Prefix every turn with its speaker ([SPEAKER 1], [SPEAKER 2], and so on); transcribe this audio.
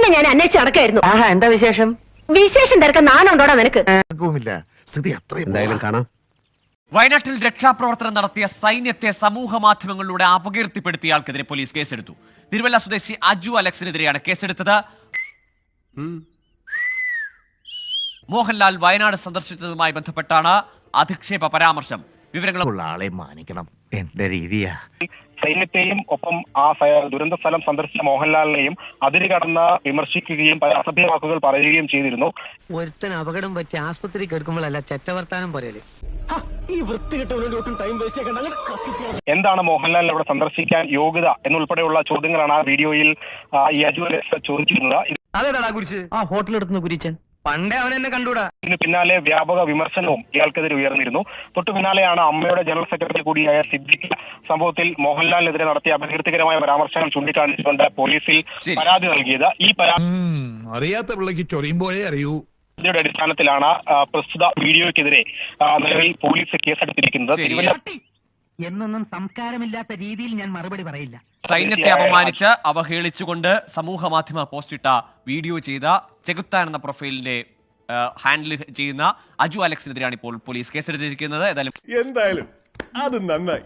[SPEAKER 1] നിന്നെ ഞാൻ അന്വേഷിച്ച് നടക്കായിരുന്നു.
[SPEAKER 2] എന്താ വിശേഷം?
[SPEAKER 1] വിശേഷം തിരക്കാൻ നാനുണ്ടോടാ നിനക്ക്?
[SPEAKER 2] എന്തായാലും കാണാം.
[SPEAKER 3] വയനാട്ടിൽ രക്ഷാപ്രവർത്തനം നടത്തിയ സൈന്യത്തെ സമൂഹ മാധ്യമങ്ങളിലൂടെ അപകീർത്തിപ്പെടുത്തിയ ആൾക്കെതിരെ പോലീസ് കേസെടുത്തു. തിരുവല്ല സ്വദേശി അജു അലക്സിനെതിരെയാണ് കേസെടുത്തത്. മോഹൻലാൽ വയനാട് സന്ദർശിച്ചതുമായി ബന്ധപ്പെട്ടാണ് അധിക്ഷേപ പരാമർശം. വിവരങ്ങളുള്ള
[SPEAKER 4] ആളെ മാനിക്കണം, എന്റെ രീതിയാ.
[SPEAKER 5] സൈന്യത്തെയും ഒപ്പം ആ ദുരന്ത സ്ഥലം സന്ദർശിച്ച മോഹൻലാലിനെയും അതിര് കടന്ന് വിമർശിക്കുകയും അസഭ്യ വാക്കുകൾ പറയുകയും ചെയ്തിരുന്നു.
[SPEAKER 2] ഒരുത്തൻ അപകടം പറ്റി ആസ്പത്രി കിടക്കുമ്പോഴല്ല ചെറ്റവർത്താനം പറയല്.
[SPEAKER 5] എന്താണ് മോഹൻലാൽ അവിടെ സന്ദർശിക്കാൻ യോഗ്യത എന്നുൾപ്പെടെയുള്ള ചോദ്യങ്ങളാണ് ആ വീഡിയോയിൽ ഈ അജു അലക്സ് ചോദിച്ചിരുന്നത്.
[SPEAKER 2] അതേടാ കുരിശ്? ആ ഹോട്ടലെടുത്തുന്ന കുരിച്ചൻ പണ്ടേ അവൻ എന്നെ കണ്ടൂടാ.
[SPEAKER 5] ഇതിന് പിന്നാലെ വ്യാപക വിമർശനവും ഇയാൾക്കെതിരെ ഉയർന്നിരുന്നു. തൊട്ടു പിന്നാലെയാണ് അമ്മയുടെ ജനറൽ സെക്രട്ടറി കൂടിയായ സിദ്ദിഖ് സംഭവത്തിൽ മോഹൻലാലിനെതിരെ നടത്തിയ അപകീർത്തികരമായ പരാമർശനം ചൂണ്ടിക്കാണിച്ചുകൊണ്ട് പോലീസിൽ പരാതി നൽകിയത്. ഈ
[SPEAKER 4] അറിയാത്ത പിള്ളക്ക് ചൊറിയുമ്പോഴേ അറിയൂ.
[SPEAKER 5] പരാതിയുടെ അടിസ്ഥാനത്തിലാണ് പ്രസ്തുത വീഡിയോയ്ക്കെതിരെ നിലവിൽ പോലീസ് കേസെടുത്തിരിക്കുന്നത്.
[SPEAKER 6] എന്നൊന്നും സംസ്കാരമില്ലാത്ത രീതിയിൽ ഞാൻ മറുപടി പറയില്ല.
[SPEAKER 3] സൈന്യത്തെ അപമാനിച്ച് അവഹേളിച്ചുകൊണ്ട് സമൂഹ മാധ്യമ പോസ്റ്റിട്ട വീഡിയോ ചെയ്ത ചെകുത്താൻ എന്ന പ്രൊഫൈലിന്റെ ഹാൻഡിൽ ചെയ്യുന്ന അജു അലക്സിനെതിരെയാണ് ഇപ്പോൾ പോലീസ് കേസെടുത്തിരിക്കുന്നത്.
[SPEAKER 7] എന്തായാലും അത് നന്നായി.